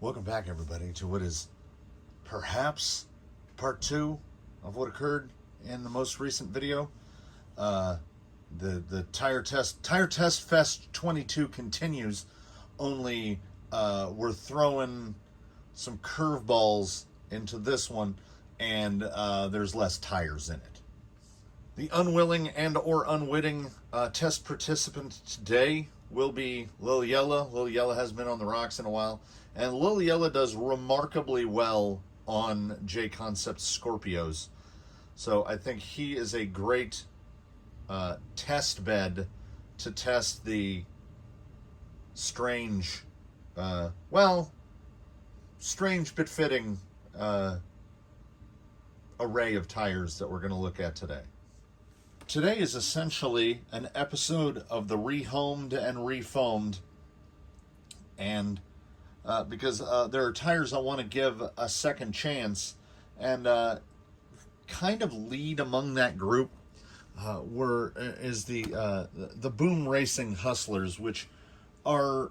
Welcome back, everybody, to what is perhaps part 2 of what occurred in the most recent video. The Tire Test Fest 22 continues, only we're throwing some curveballs into this one, and there's less tires in it. The unwilling and or unwitting test participant today will be Lil Yella. Lil Yella has been on the rocks in a while, and Lil Yella does remarkably well on J-Concept Scorpios. So I think he is a great test bed to test the strange, strange but fitting array of tires that we're going to look at today. Today is essentially an episode of the rehomed and refoamed, and because there are tires I want to give a second chance, and kind of lead among that group is the Boom Racing Hustlers, which are,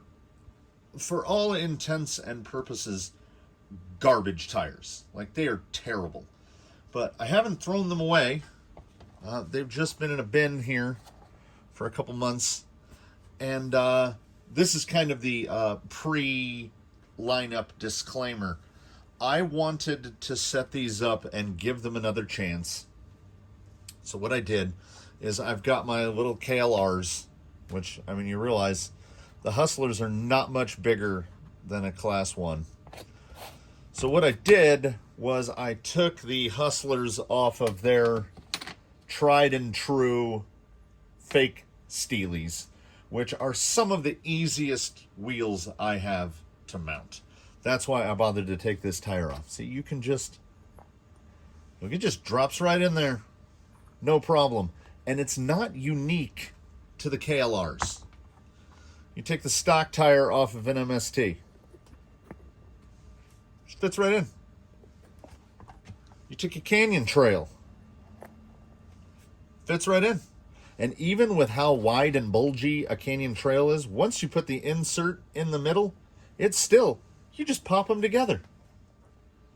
for all intents and purposes, garbage tires. Like, they are terrible. But I haven't thrown them away. They've just been in a bin here for a couple months. And this is kind of the pre-lineup disclaimer. I wanted to set these up and give them another chance. So what I did is I've got my little KLRs, which, I mean, you realize the Hustlers are not much bigger than a Class 1. So what I did was I took the Hustlers off of their tried and true fake Steelies, which are some of the easiest wheels I have to mount. That's why I bothered to take this tire off. See, it just drops right in there. No problem. And it's not unique to the KLRs. You take the stock tire off of an MST. It fits right in. You take a Canyon Trail. Fits right in. And even with how wide and bulgy a Canyon Trail is, once you put the insert in the middle, it's still, you just pop them together.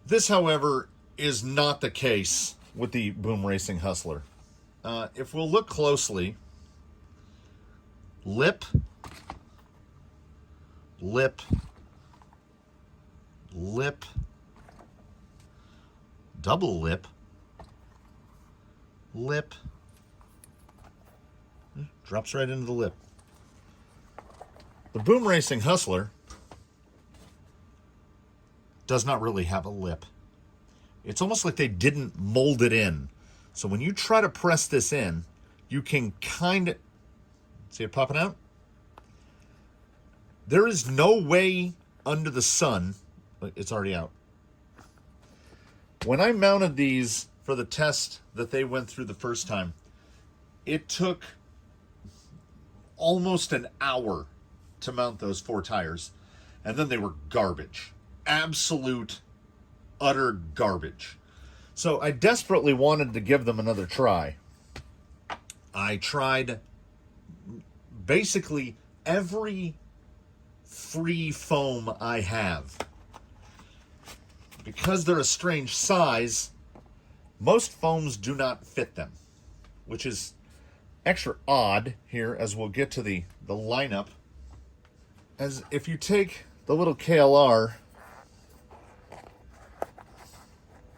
This, however, is not the case with the Boom Racing Hustler. If we'll look closely, lip, double lip, drops right into the lip. The Boom Racing Hustler does not really have a lip. It's almost like they didn't mold it in. So when you try to press this in, you can kind of see it popping out. There is no way under the sun, it's already out. When I mounted these for the test that they went through the first time, it took almost an hour to mount those 4 tires, and then they were garbage. Absolute, utter garbage. So I desperately wanted to give them another try. I tried basically every free foam I have. Because they're a strange size, most foams do not fit them, which is extra odd here as we'll get to the lineup. As if you take the little KLR,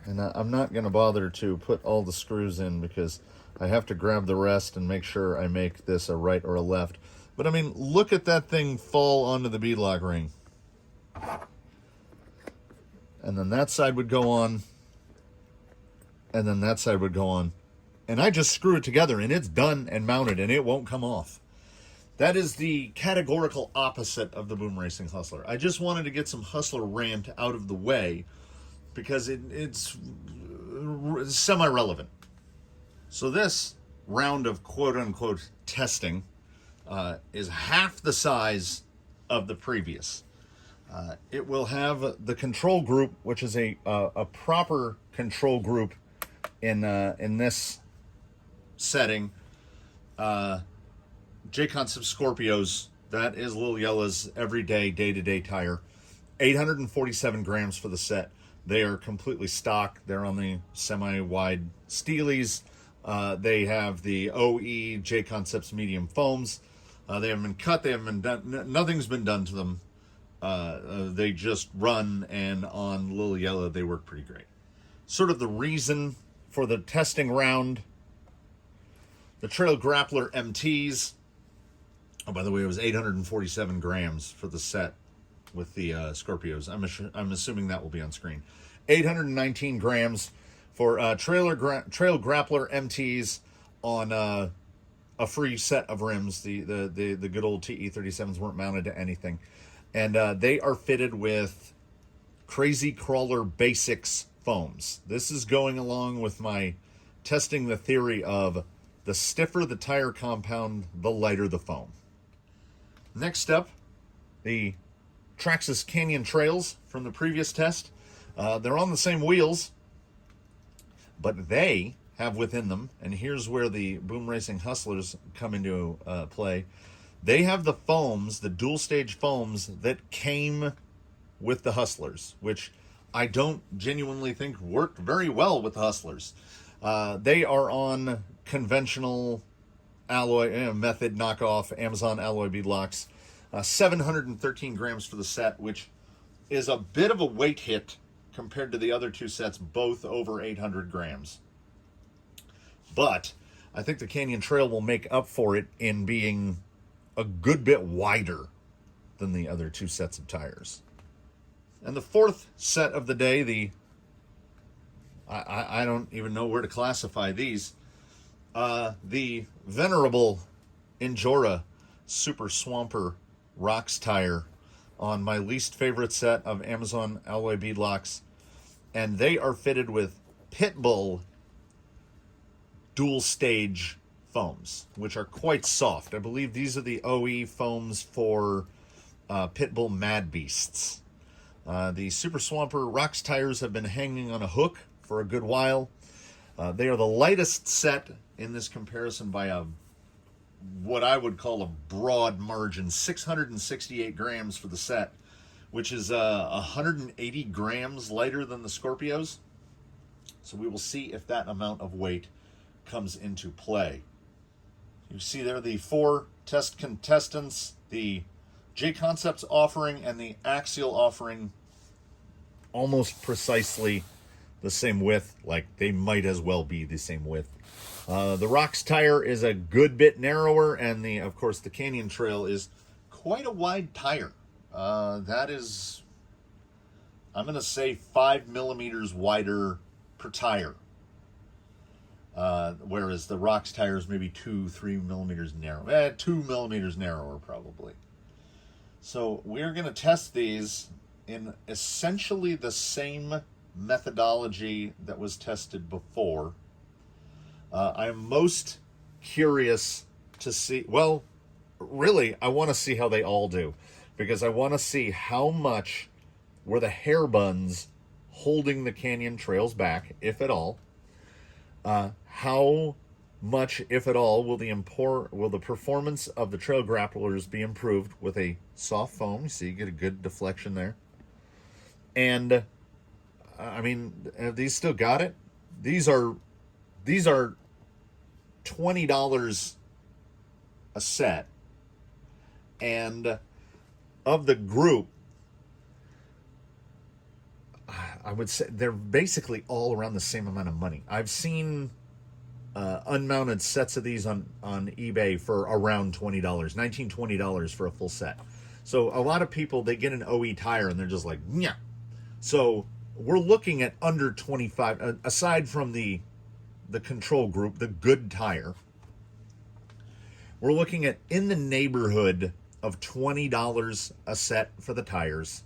and I'm not going to bother to put all the screws in because I have to grab the rest and make sure I make this a right or a left. But I mean, look at that thing fall onto the beadlock ring. And then that side would go on, and then that side would go on. And I just screw it together, and it's done and mounted, and it won't come off. That is the categorical opposite of the Boom Racing Hustler. I just wanted to get some Hustler rant out of the way because it's semi-relevant. So this round of quote-unquote testing is half the size of the previous. It will have the control group, which is a proper control group in this setting. J-Concept Scorpios, that is Lil Yella's everyday, day-to-day tire. 847 grams for the set. They are completely stock. They're on the semi-wide steelies. They have the OE J Concepts medium foams. They haven't been cut. They haven't been done. Nothing's been done to them. They just run, and on Little Yellow, they work pretty great. Sort of the reason for the testing round, the Trail Grappler MTs. Oh, by the way, it was 847 grams for the set with the Scorpios. I'm assuming that will be on screen. 819 grams for Trail Grappler MTs on a free set of rims. The good old TE37s weren't mounted to anything. And they are fitted with Crazy Crawler Basics foams. This is going along with my testing the theory of the stiffer the tire compound, the lighter the foam. Next up, the Traxxas Canyon Trails from the previous test. They're on the same wheels, but they have within them, and here's where the Boom Racing Hustlers come into play. They have the foams, the dual stage foams that came with the Hustlers, which I don't genuinely think worked very well with the Hustlers. They are on conventional alloy method knockoff Amazon alloy beadlocks. 713 grams for the set, which is a bit of a weight hit compared to the other two sets, both over 800 grams. But I think the Canyon Trail will make up for it in being a good bit wider than the other two sets of tires. And the fourth set of the day, I don't even know where to classify these. The venerable Injora Super Swamper Rocks tire on my least favorite set of Amazon alloy beadlocks. And they are fitted with Pitbull dual stage foams, which are quite soft. I believe these are the OE foams for Pitbull Mad Beasts. The Super Swamper Rocks tires have been hanging on a hook for a good while. They are the lightest set in this comparison by what I would call a broad margin. 668 grams for the set, which is 180 grams lighter than the Scorpios. So we will see if that amount of weight comes into play. You see there the four test contestants, the J Concepts offering and the Axial offering, almost precisely the same width. Like, they might as well be the same width. The Rocks tire is a good bit narrower, and of course the Canyon Trail is quite a wide tire. That is, I'm going to say 5 millimeters wider per tire. Whereas the Rocks tire is maybe 2-3 millimeters narrow. 2 millimeters narrower, probably. So we're going to test these in essentially the same methodology that was tested before. I'm most curious to see, well, really, I want to see how they all do. Because I want to see how much were the hair buns holding the Canyon Trails back, if at all. How much, if at all, will the performance of the Trail Grapplers be improved with a soft foam? You see, you get a good deflection there. And, I mean, have these still got it? These are $20 a set. And of the group, I would say they're basically all around the same amount of money. I've seen unmounted sets of these on eBay for around $20, $19, $20 for a full set. So a lot of people, they get an OE tire and they're just like, yeah. So we're looking at under 25, aside from the control group, the good tire. We're looking at in the neighborhood of $20 a set for the tires.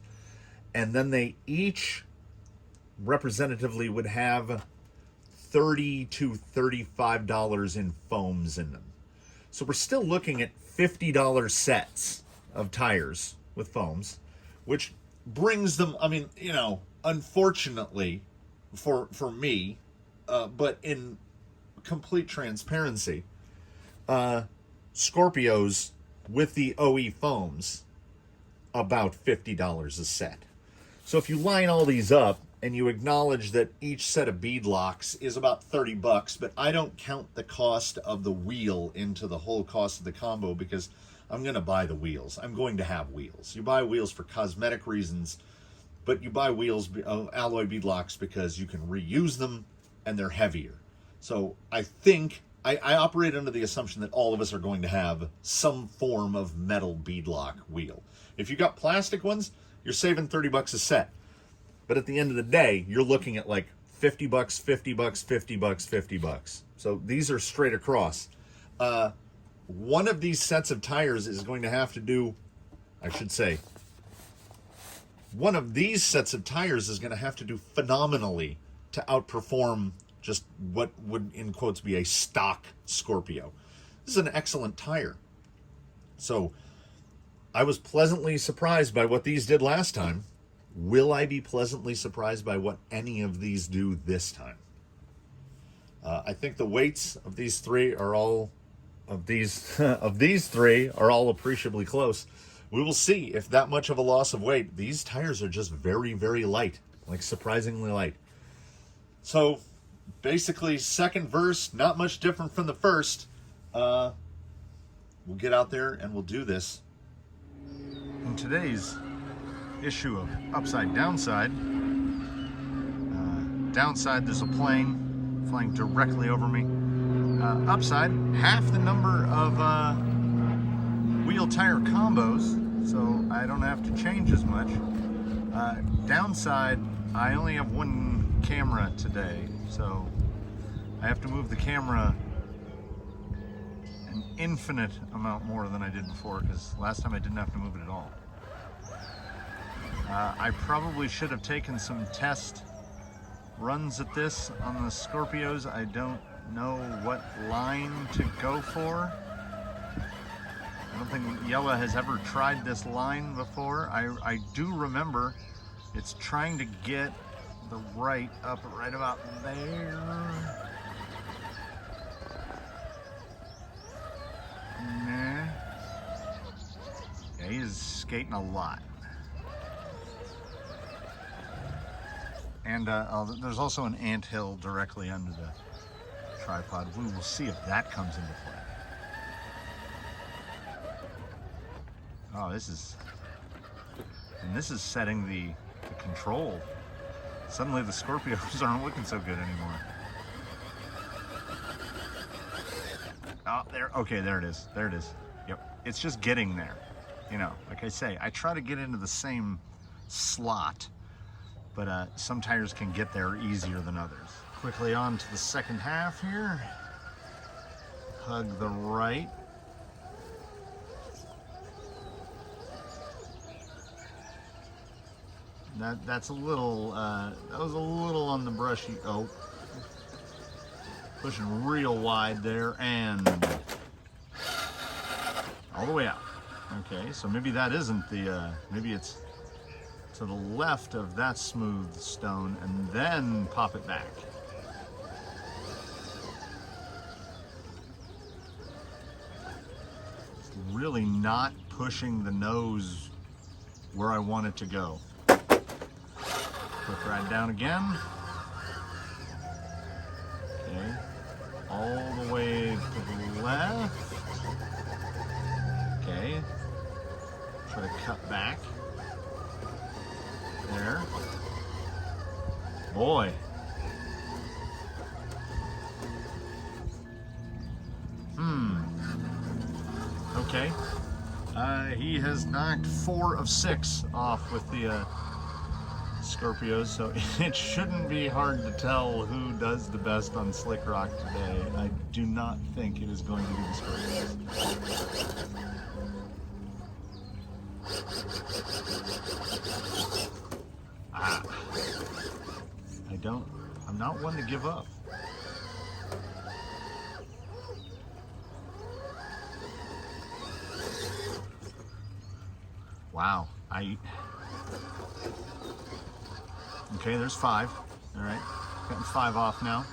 And then they each representatively would have $30 to $35 in foams in them. So we're still looking at $50 sets of tires with foams, which brings them, I mean, you know, unfortunately for me, but in complete transparency, Scorpios with the OE foams, about $50 a set. So if you line all these up and you acknowledge that each set of bead locks is about 30 bucks, but I don't count the cost of the wheel into the whole cost of the combo because I'm going to buy the wheels. I'm going to have wheels. You buy wheels for cosmetic reasons, but you buy wheels, alloy bead locks, because you can reuse them and they're heavier. So I think I operate under the assumption that all of us are going to have some form of metal beadlock wheel. If you got plastic ones, you're saving 30 bucks a set. But at the end of the day, you're looking at like 50 bucks, 50 bucks, 50 bucks, 50 bucks. So these are straight across. One of these sets of tires is going to have to do, I should say, one of these sets of tires is going to have to do phenomenally to outperform just what would, in quotes, be a stock Scorpio. This is an excellent tire. So I was pleasantly surprised by what these did last time. Will I be pleasantly surprised by what any of these do this time? I think the weights of these three are all of these three are all appreciably close. We will see if that much of a loss of weight. These tires are just very, very light, like surprisingly light. So basically, second verse, not much different from the first. We'll get out there and we'll do this. In today's issue of Upside Downside, downside, there's a plane flying directly over me. Upside, half the number of wheel tire combos, so I don't have to change as much. Downside, I only have one camera today, so I have to move the camera an infinite amount more than I did before, because last time I didn't have to move it at all. I probably should have taken some test runs at this on the Scorpios. I don't know what line to go for. I don't think Yella has ever tried this line before. I do remember it's trying to get the right up right about there. Nah. Yeah, he is skating a lot. And there's also an anthill directly under the tripod. We will see if that comes into play. Oh, this is setting the control. Suddenly the Scorpios aren't looking so good anymore. Oh, there. Okay, there it is. There it is. Yep. It's just getting there. You know, like I say, I try to get into the same slot, but some tires can get there easier than others. Quickly on to the second half here. Hug the right. That's a little, that was a little on the brushy, oh. Pushing real wide there, and all the way out. Okay, so maybe that isn't the, maybe it's to the left of that smooth stone, and then pop it back. It's really not pushing the nose where I want it to go. Quick ride down again. Okay, all the way to the left. Okay, try to cut back. There. Boy. Okay. He has knocked 4 of 6 off with the Scorpios, so it shouldn't be hard to tell who does the best on Slick Rock today. I do not think it is going to be the Scorpios. I'm not one to give up. Wow, okay, there's 5. All right, getting 5 off now.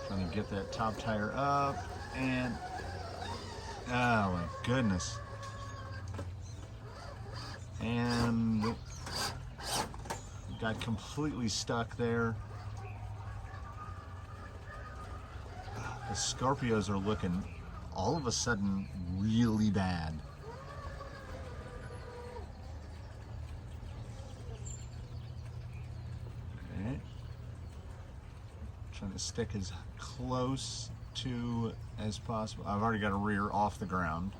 Trying to get that top tire up, and Oh my goodness. And got completely stuck there. The Scorpios are looking all of a sudden really bad. Okay. Trying to stick as close to as possible. I've already got a rear off the ground.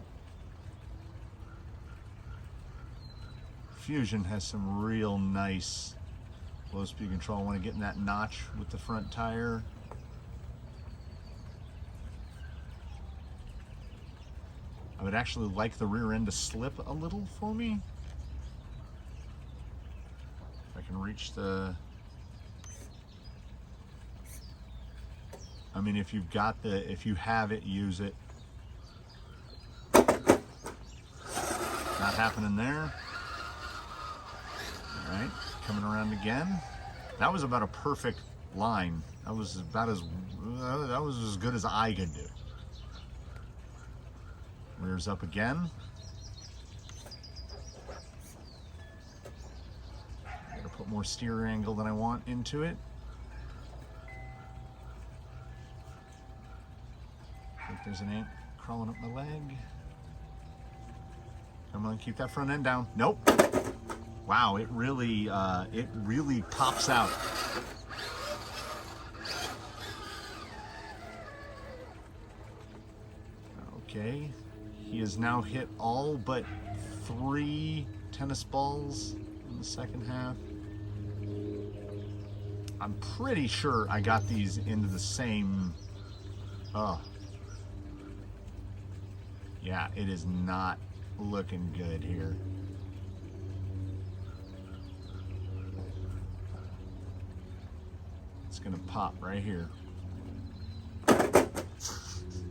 Fusion has some real nice low speed control. I want to get in that notch with the front tire. I would actually like the rear end to slip a little for me. If I can reach the... I mean, if you've got the, if you have it, use it. Not happening there. All right, coming around again. That was about a perfect line. That was about as, that was as good as I could do. Rears up again. Gotta put more steer angle than I want into it. I think there's an ant crawling up my leg. Come on, keep that front end down. Nope. Wow, it really pops out. Okay. He has now hit all but 3 tennis balls in the second half. I'm pretty sure I got these into the same... Oh. Yeah, it is not looking good here. It's gonna pop right here.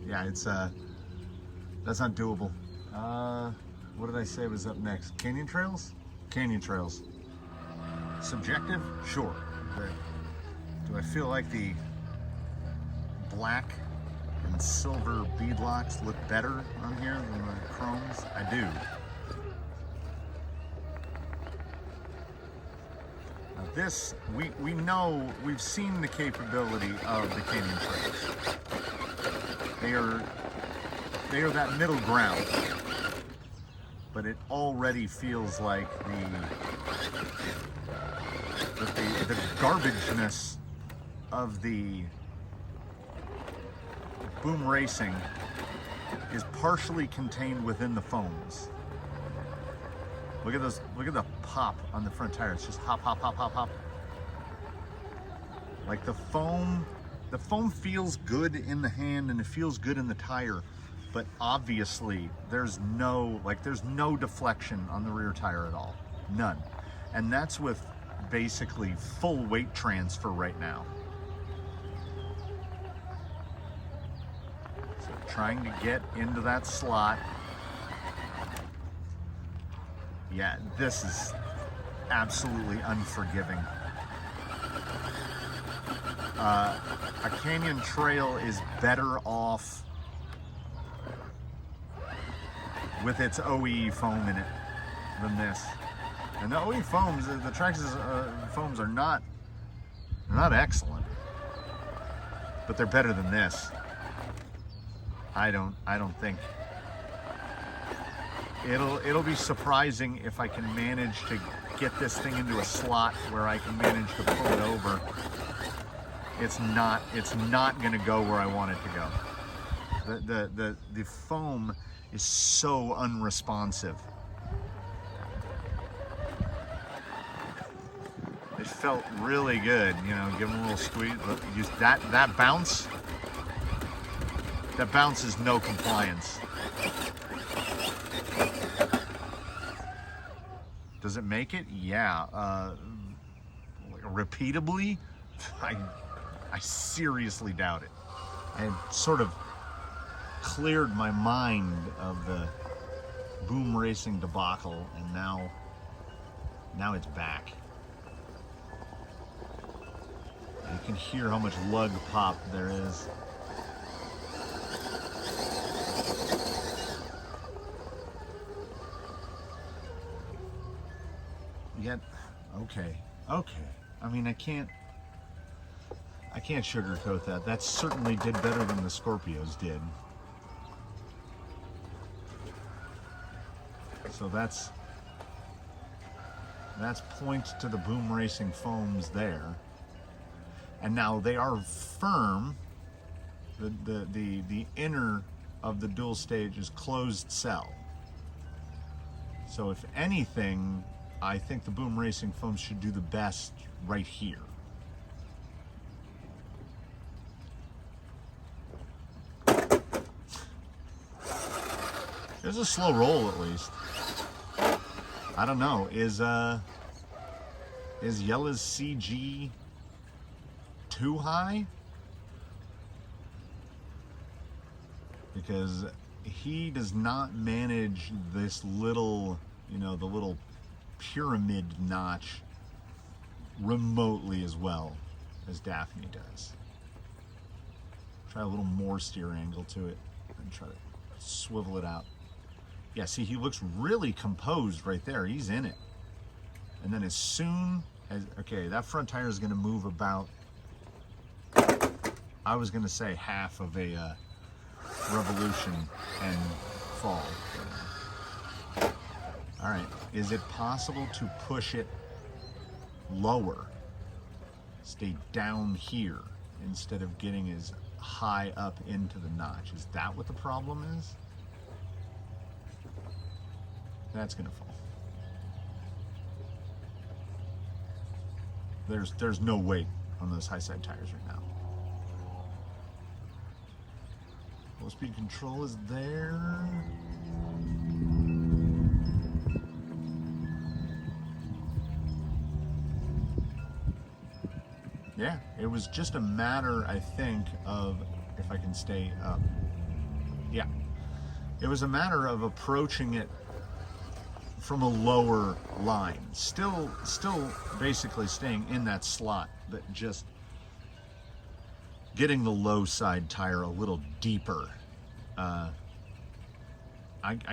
Yeah, it's that's not doable. What did I say was up next? Canyon trails? Canyon trails. Subjective? Sure. But do I feel like the black and silver beadlocks look better on here than the chromes? I do. Now this, we know, we've seen the capability of the canyon trails. They are that middle ground, but it already feels like the garbageness of the boom racing is partially contained within the foams. Look at those, look at the pop on the front tire. It's just hop, hop, hop, hop, hop. Like the foam feels good in the hand and it feels good in the tire, but obviously there's no deflection on the rear tire at all. None. And that's with basically full weight transfer right now. So trying to get into that slot. Yeah, this is absolutely unforgiving. A canyon trail is better off with its OE foam in it than this. And the OE foams, the Traxxas foams are not excellent, but they're better than this. I don't think. It'll be surprising if I can manage to get this thing into a slot where I can manage to pull it over. It's not gonna go where I want it to go. The foam is so unresponsive. It felt really good, you know, give them a little squeeze. Use that bounce. That bounce is no compliance. Does it make it? Yeah. Repeatably? I seriously doubt it. I sort of cleared my mind of the boom racing debacle, and now it's back. You can hear how much lug pop there is. yet, okay. I mean, I can't sugarcoat that. That certainly did better than the Scorpios did. So that's point to the boom racing foams there. And now they are firm. The inner of the dual stage is closed cell. So if anything, I think the boom racing foams should do the best right here. There's a slow roll at least. I don't know. Is Yella's CG too high? Because he does not manage this little, you know, the little pyramid notch remotely as well as Daphne does. Try a little more steer angle to it and try to swivel it out. Yeah, see, he looks really composed right there. He's in it. And then as soon as, okay, that front tire is going to move about, I was going to say half of a revolution and fall. All right, is it possible to push it lower? Stay down here instead of getting as high up into the notch. Is that what the problem is? That's gonna fall. There's no weight on those high side tires right now. Low speed control is there. Yeah, it was just a matter, I think, of if I can stay up. Yeah, it was a matter of approaching it from a lower line, still basically staying in that slot, but just getting the low side tire a little deeper. I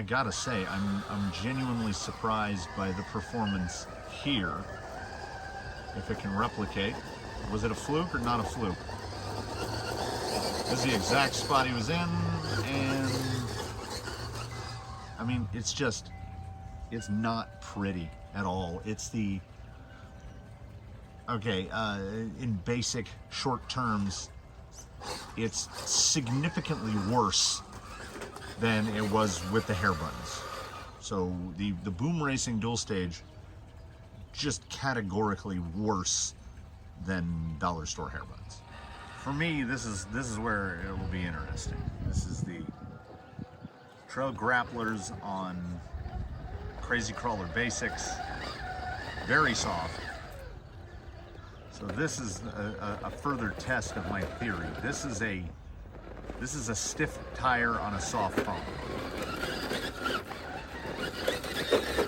gotta say, I'm genuinely surprised by the performance here. If it can replicate, was it a fluke or not a fluke? This is the exact spot he was in, and I mean, it's not pretty at all. It's the, okay, in basic short terms, it's significantly worse than it was with the hair buns. So the boom racing dual stage, just categorically worse than dollar store hair buns. For me, this is where it will be interesting. This is the Trail Grapplers on Crazy Crawler Basics, very soft. So this is a further test of my theory. This is a stiff tire on a soft foam,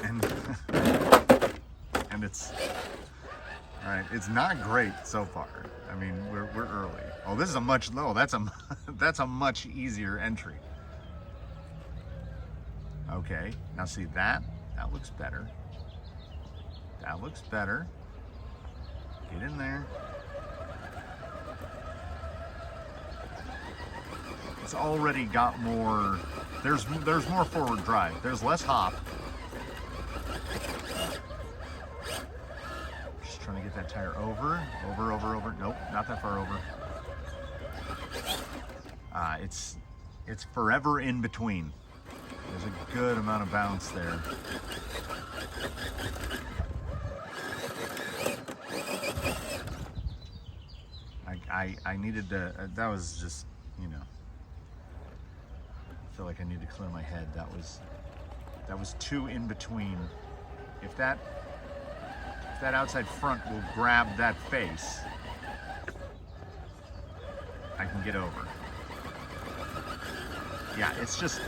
and it's all right. It's not great so far. I mean, we're early. Oh, this is a much that's a much easier entry. Okay, now see that looks better. That looks better. Get in there. It's already got more. There's more forward drive. There's less hop. Just trying to get that tire over. Nope, not that far over. It's forever in between. There's a good amount of bounce there. I needed to, that was just, you know, I feel like I need to clear my head. That was too in between. If that outside front will grab that face, I can get over. Yeah, it's just,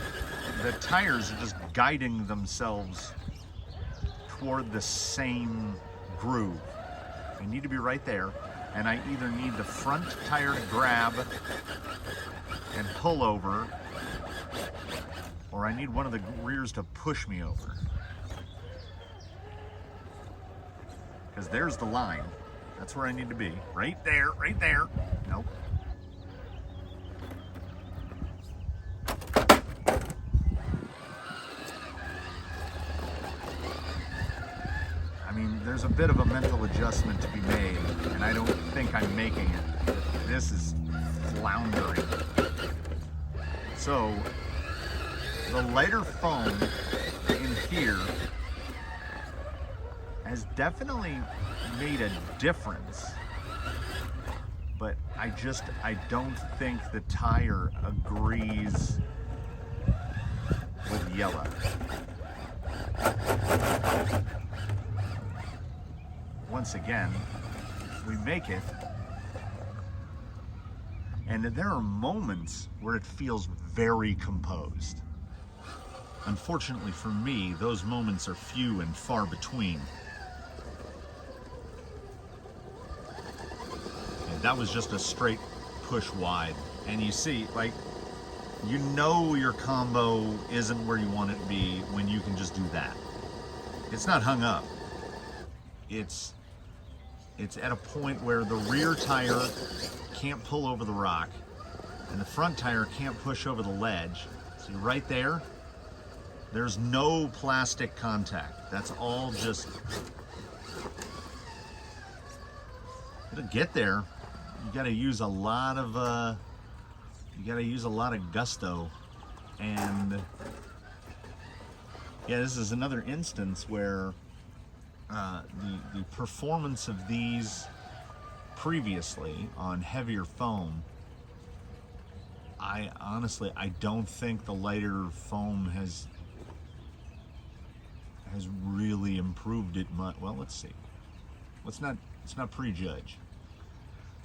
the tires are just guiding themselves toward the same groove. I need to be right there, and I either need the front tire to grab and pull over, or I need one of the rears to push me over. because there's the line. That's where I need to be. Right there, right there. Nope. I mean, there's a bit of a mental adjustment to be made, and I don't think I'm making it. This is floundering. So, the lighter foam in here has definitely made a difference, but I don't think the tire agrees with yellow. Once again, we make it, and there are moments where it feels very composed. Unfortunately for me, those moments are few and far between. And that was just a straight push wide. And you see, like, you know your combo isn't where you want it to be when you can just do that. It's not hung up. It's at a point where the rear tire can't pull over the rock and the front tire can't push over the ledge. See right there? There's no plastic contact. That's all just, to get there, you gotta use a lot of gusto. And yeah, this is another instance where the performance of these previously on heavier foam, I honestly don't think the lighter foam has really improved it much. Well, let's see. Let's not prejudge.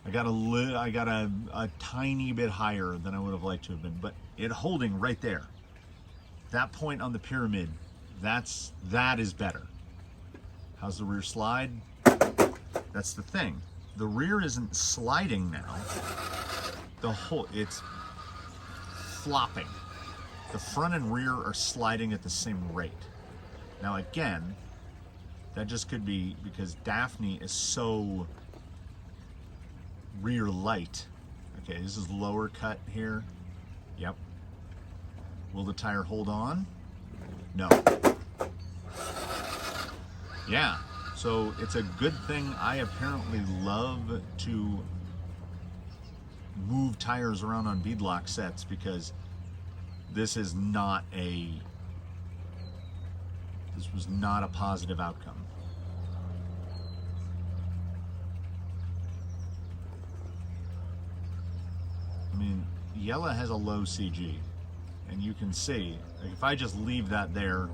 I got a tiny bit higher than I would have liked to have been, but it holding right there. That point on the pyramid, that is better. How's the rear slide? That's the thing. The rear isn't sliding now. It's flopping. The front and rear are sliding at the same rate. Now again, that just could be because Daphne is so rear light. Okay, this is lower cut here. Yep. Will the tire hold on? No. Yeah, so it's a good thing I apparently love to move tires around on beadlock sets, because this was not a positive outcome. I mean, Yella has a low CG, and you can see, like, if I just leave that there,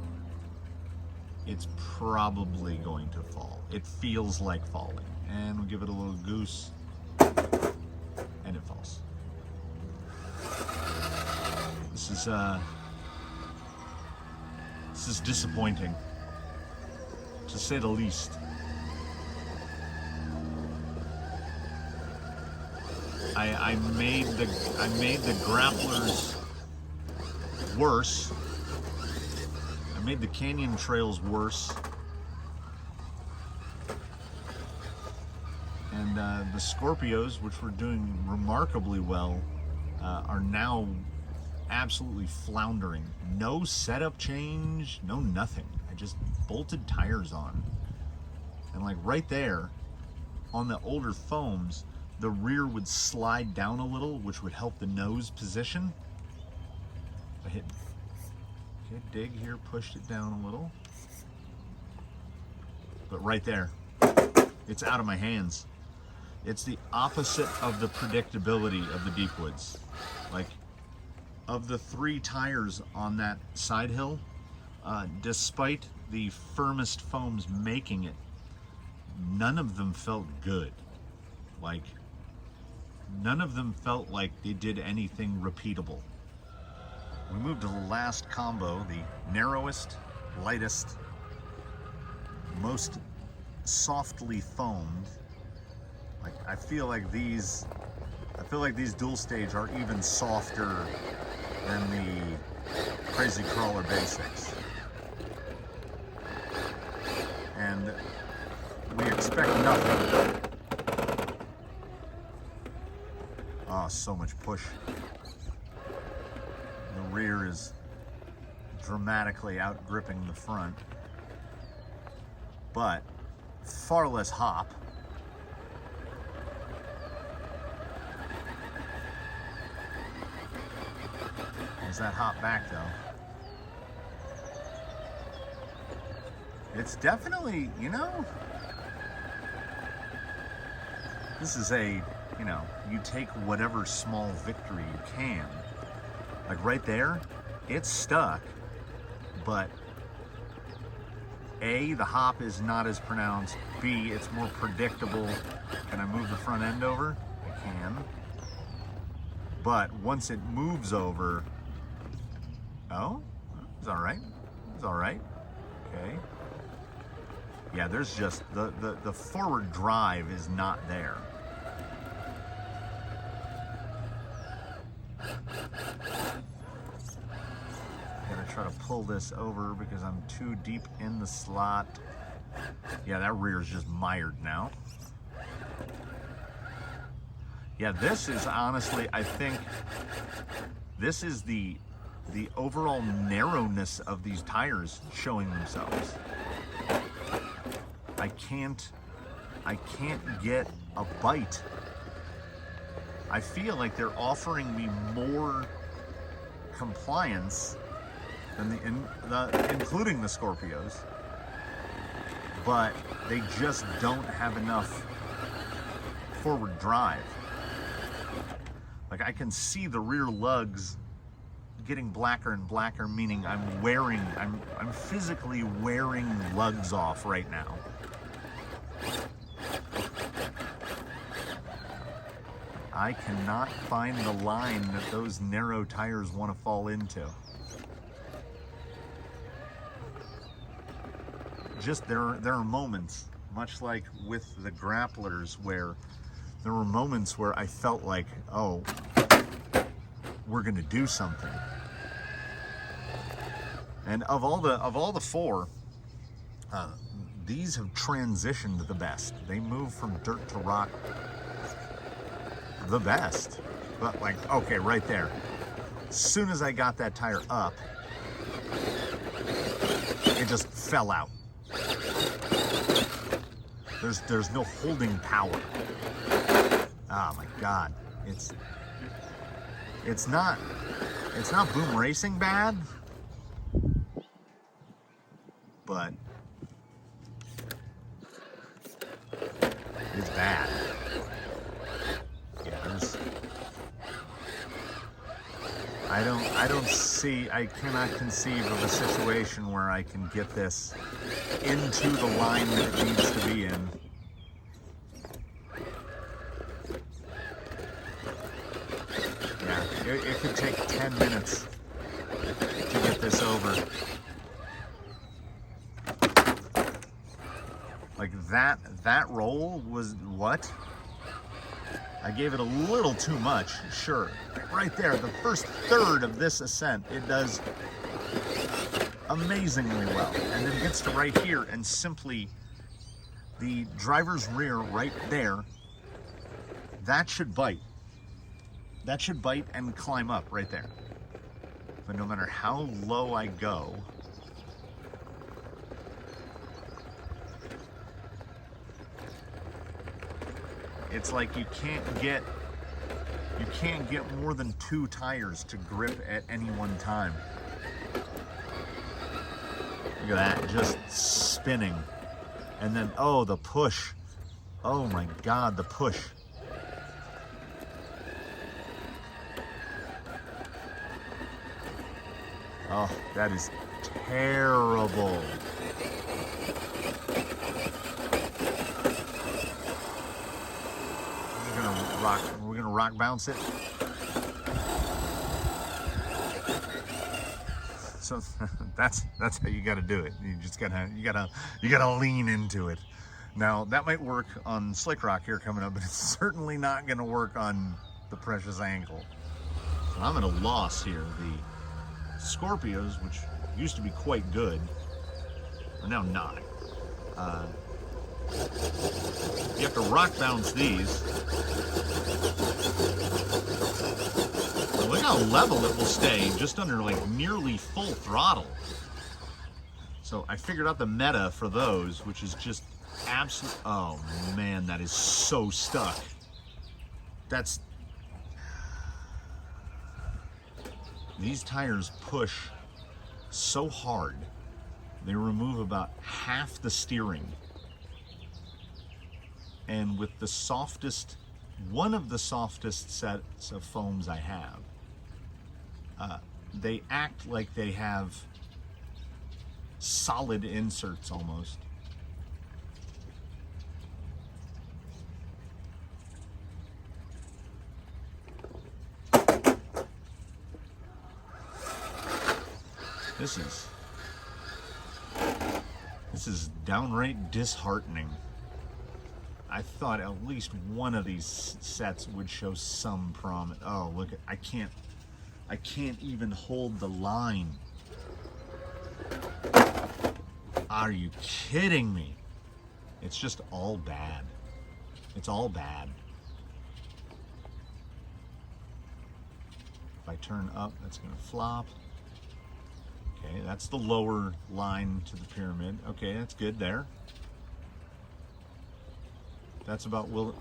it's probably going to fall. It feels like falling. And we'll give it a little goose, and it falls. This is disappointing, to say the least. I made the grapplers worse. I made the canyon trails worse. And the Scorpios, which were doing remarkably well, are now absolutely floundering. No setup change, no nothing. I just bolted tires on. And like right there, on the older foams, the rear would slide down a little, which would help the nose position. I hit, okay, dig here, pushed it down a little. But right there, it's out of my hands. It's the opposite of the predictability of the Deepwoods. Like, of the 3 tires on that side hill, despite the firmest foams making it, none of them felt good. Like, none of them felt like they did anything repeatable. We moved to the last combo, the narrowest, lightest, most softly foamed. Like, I feel like these dual stage are even softer than the Crazy Crawler Basics. And we expect nothing. Oh, so much push. The rear is dramatically out gripping the front, but far less hop. There's that hop back though. It's definitely, you know, this is a, you know, you take whatever small victory you can. Like right there, it's stuck, but A, the hop is not as pronounced. B, it's more predictable. Can I move the front end over? I can. But once it moves over, oh, it's all right. It's all right. Okay. Yeah, there's just, the forward drive is not there. Gotta try to pull this over because I'm too deep in the slot. Yeah, that rear is just mired now. Yeah, this is honestly, I think, this is the overall narrowness of these tires showing themselves. I can't get a bite. I feel like they're offering me more compliance than including the Scorpios, but they just don't have enough forward drive. Like I can see the rear lugs getting blacker and blacker, meaning I'm physically wearing lugs off right now. I cannot find the line that those narrow tires want to fall into. Just there are moments, much like with the grapplers, where there were moments where I felt like, oh, we're gonna do something. And of all the four, these have transitioned the best. They move from dirt to rock the best. But like, okay, right there. As soon as I got that tire up, it just fell out. There's no holding power. Oh my God. It's not boom racing bad, but it's bad. Yeah, I cannot conceive of a situation where I can get this into the line that it needs to be in. Yeah, it could take 10 minutes to get this over. Like that roll was what? I gave it a little too much, sure. Right there, the first third of this ascent, it does amazingly well. And then it gets to right here and simply the driver's rear right there, that should bite. That should bite and climb up right there. But no matter how low I go, it's like you can't get more than 2 tires to grip at any one time. Look at that, just spinning. And then, oh, the push. Oh my God, the push. Oh, that is terrible. We're gonna rock bounce it. So that's how you gotta do it. You gotta lean into it. Now that might work on Slick Rock here coming up, but it's certainly not gonna work on the Precious Ankle. So I'm at a loss here. The Scorpios, which used to be quite good, are now not. You have to rock bounce these. But look how level it will stay, just under like nearly full throttle. So I figured out the meta for those, which is just absolute. Oh man, that is so stuck. That's. These tires push so hard, they remove about half the steering. And with the softest, one of the softest sets of foams I have, they act like they have solid inserts almost. This is downright disheartening. I thought at least one of these sets would show some promise. Oh, look, I can't even hold the line. Are you kidding me? It's just all bad. It's all bad. If I turn up, that's gonna flop. Okay, that's the lower line to the pyramid. Okay, that's good there. That's about will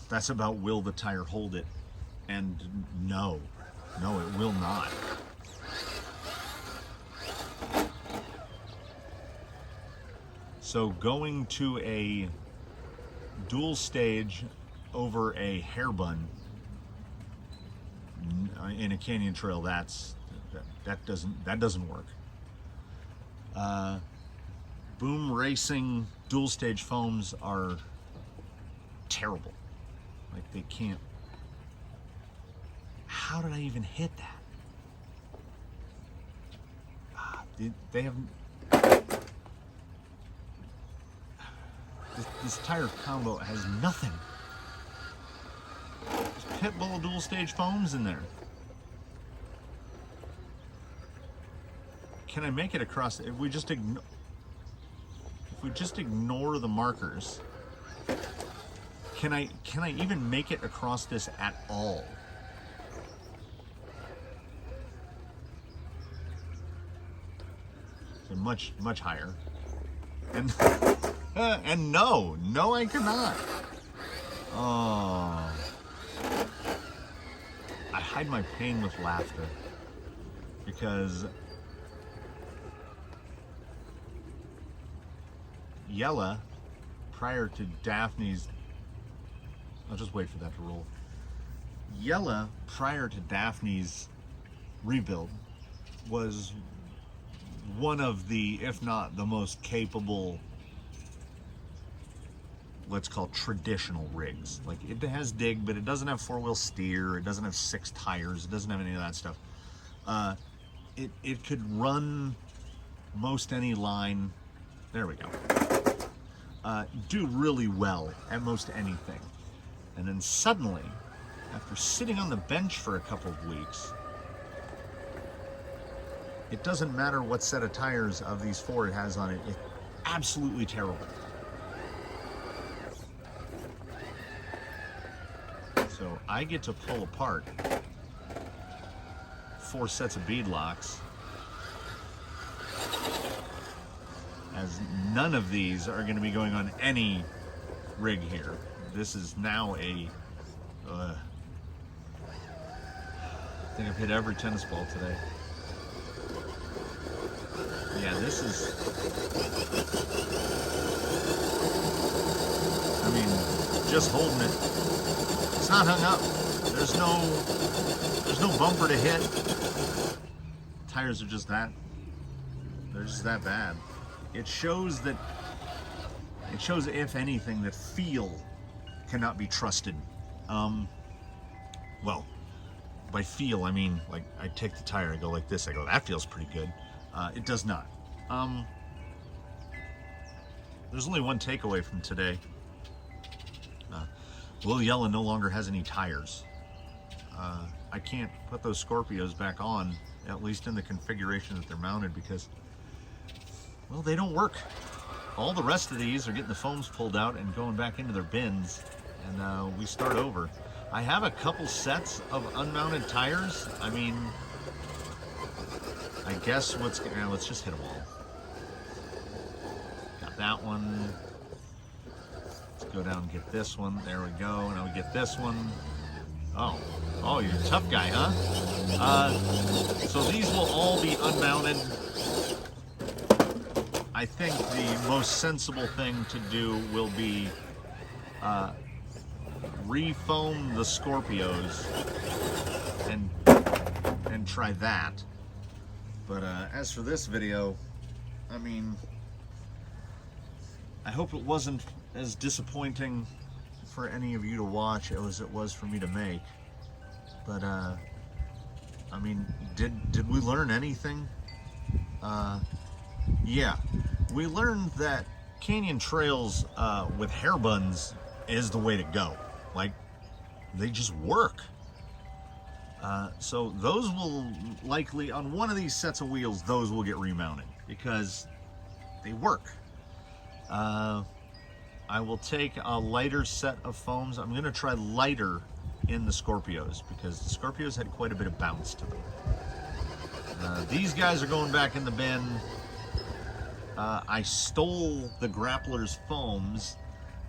the tire hold it? And no, it will not. So going to a dual stage over a hair bun in a canyon trail, that doesn't work. Boom racing dual stage foams are terrible. Like, they can't. How did I even hit that? They have. This tire combo has nothing. There's Pitbull dual stage foams in there. Can I make it across? If we just ignore the markers, can I even make it across this at all? So much higher, and and no, I cannot. Oh, I hide my pain with laughter because Yella, prior to Daphne's, I'll just wait for that to roll. Yella, prior to Daphne's rebuild, was one of the, if not the most capable, let's call traditional rigs. Like, it has dig, but it doesn't have four-wheel steer, it doesn't have 6 tires, it doesn't have any of that stuff. It could run most any line. There we go. Do really well at most anything. And then suddenly, after sitting on the bench for a couple of weeks, it doesn't matter what set of tires of these 4 it has on it, it's absolutely terrible. So I get to pull apart 4 sets of bead locks, as none of these are going to be going on any rig here. This is now a I think I've hit every tennis ball today. Yeah, this is, I mean, just holding it. It's not hung up. There's no bumper to hit. Tires are just that. They're just that bad. It shows, if anything, that feel cannot be trusted. Well, by feel, I mean, like, I take the tire, I go like this, I go, that feels pretty good. It does not. There's only one takeaway from today. Will Yella no longer has any tires. I can't put those Scorpios back on, at least in the configuration that they're mounted, because, well, they don't work. all the rest of these are getting the foams pulled out and going back into their bins, and we start over. I have a couple sets of unmounted tires. I mean, I guess let's just hit them all. Got that one. Let's go down and get this one. There we go. Now we get this one. Oh, you're a tough guy, huh? So these will all be unmounted. I think the most sensible thing to do will be re-foam the Scorpios and try that. But as for this video, I mean, I hope it wasn't as disappointing for any of you to watch as it was for me to make. But I mean, did we learn anything? Yeah, we learned that canyon trails with hair buns is the way to go. Like, they just work. So those will likely, on one of these sets of wheels, those will get remounted because they work. I will take a lighter set of foams. I'm gonna try lighter in the Scorpios because the Scorpios had quite a bit of bounce to them. These guys are going back in the bin. I stole the grapplers foams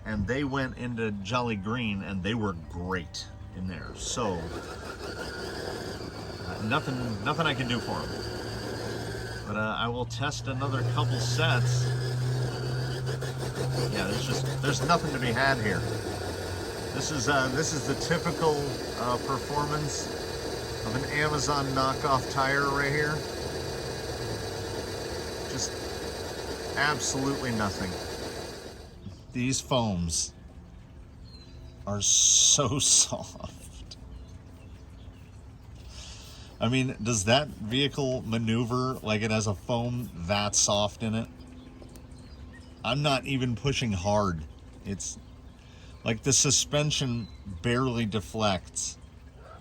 and they went into Jolly Green and they were great in there. So nothing I can do for them. But I will test another couple sets. Yeah, there's nothing to be had here. This is the typical performance of an Amazon knockoff tire right here. Just absolutely nothing. These foams are so soft. I mean, does that vehicle maneuver like it has a foam that soft in it? I'm not even pushing hard. It's like the suspension barely deflects,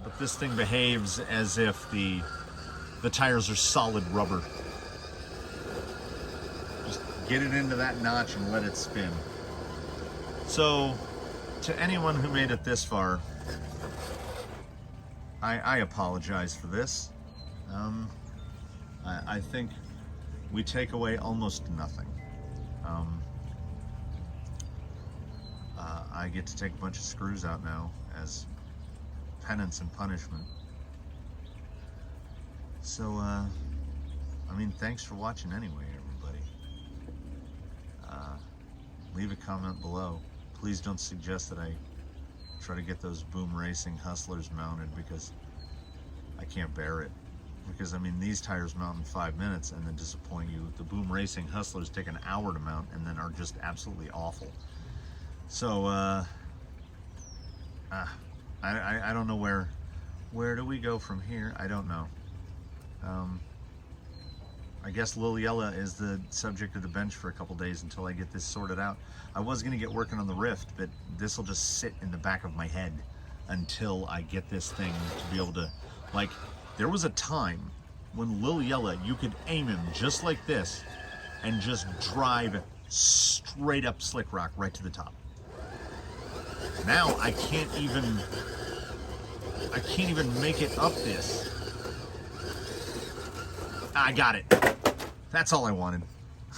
but this thing behaves as if the tires are solid rubber. Just get it into that notch and let it spin. So, to anyone who made it this far, I apologize for this. I think we take away almost nothing. I get to take a bunch of screws out now as penance and punishment. So, I mean, thanks for watching anyway, everybody. Leave a comment below. Please don't suggest that I try to get those Boom Racing Hustlers mounted because I can't bear it. Because, I mean, these tires mount in 5 minutes and then disappoint you. The Boom Racing Hustlers take an hour to mount and then are just absolutely awful. So, I don't know where do we go from here? I don't know. I guess Lil Yella is the subject of the bench for a couple days until I get this sorted out. I was gonna get working on the Rift, but this will just sit in the back of my head until I get this thing to be able to, like, there was a time when Lil Yella, you could aim him just like this and just drive straight up Slick Rock right to the top. Now I can't even make it up this. I got it. That's all I wanted.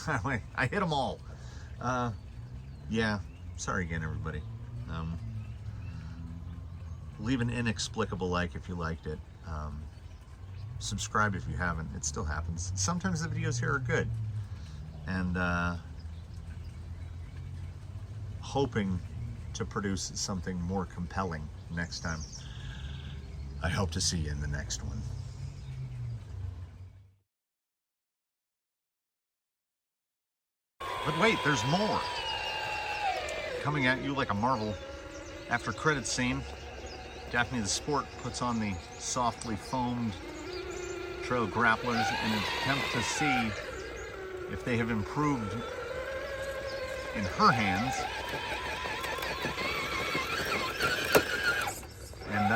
I hit them all. Yeah, sorry again, everybody. Leave an inexplicable like if you liked it. Subscribe if you haven't. It still happens. Sometimes the videos here are good. And hoping to produce something more compelling next time. I hope to see you in the next one. But wait, there's more. Coming at you like a marvel. After credits scene, Daphne the Sport puts on the softly foamed trail grapplers in an attempt to see if they have improved in her hands. And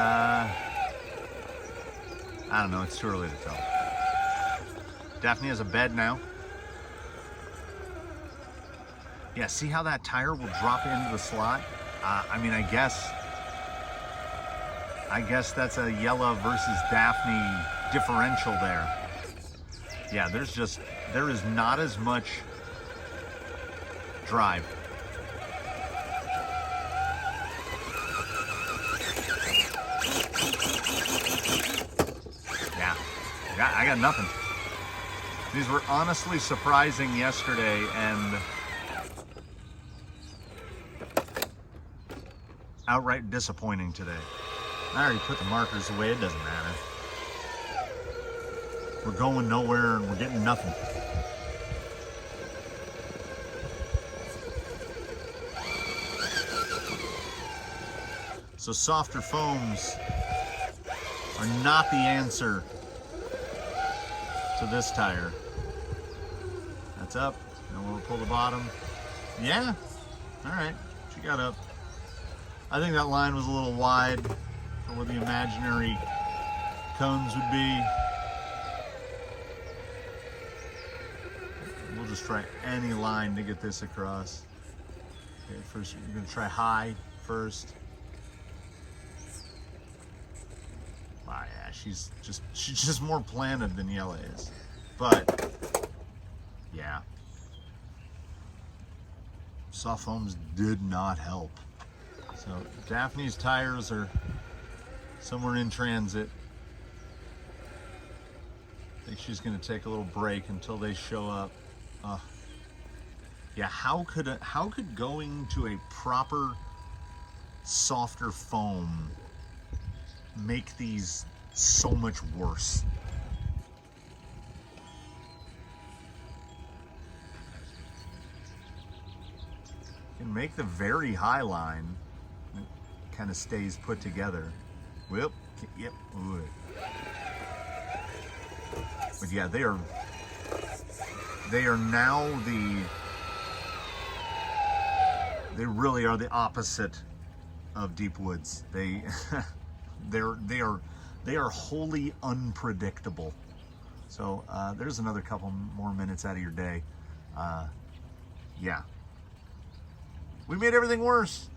I don't know, it's too early to tell. Daphne has a bed now. Yeah, see how that tire will drop into the slot? I mean, I guess that's a Yella versus Daphne differential there. Yeah, there is not as much drive. Yeah, I got nothing. These were honestly surprising yesterday, and outright disappointing today. I already put the markers away, it doesn't matter. We're going nowhere and we're getting nothing. So softer foams are not the answer to this tire. That's up. Now we'll pull the bottom. Yeah. All right. She got up. I think that line was a little wide for where the imaginary cones would be. We'll just try any line to get this across. Okay, first we're gonna try high first. Wow, yeah, she's just more planted than Yella is. But yeah. Soft foams did not help. So Daphne's tires are somewhere in transit. I think she's going to take a little break until they show up. Yeah, how could going to a proper softer foam make these so much worse? You can make the very high line. It kind of stays put together. Well, yep. Ooh. But yeah, they are now they really are the opposite of deep woods. They are wholly unpredictable. So there's another couple more minutes out of your day. Yeah, we made everything worse.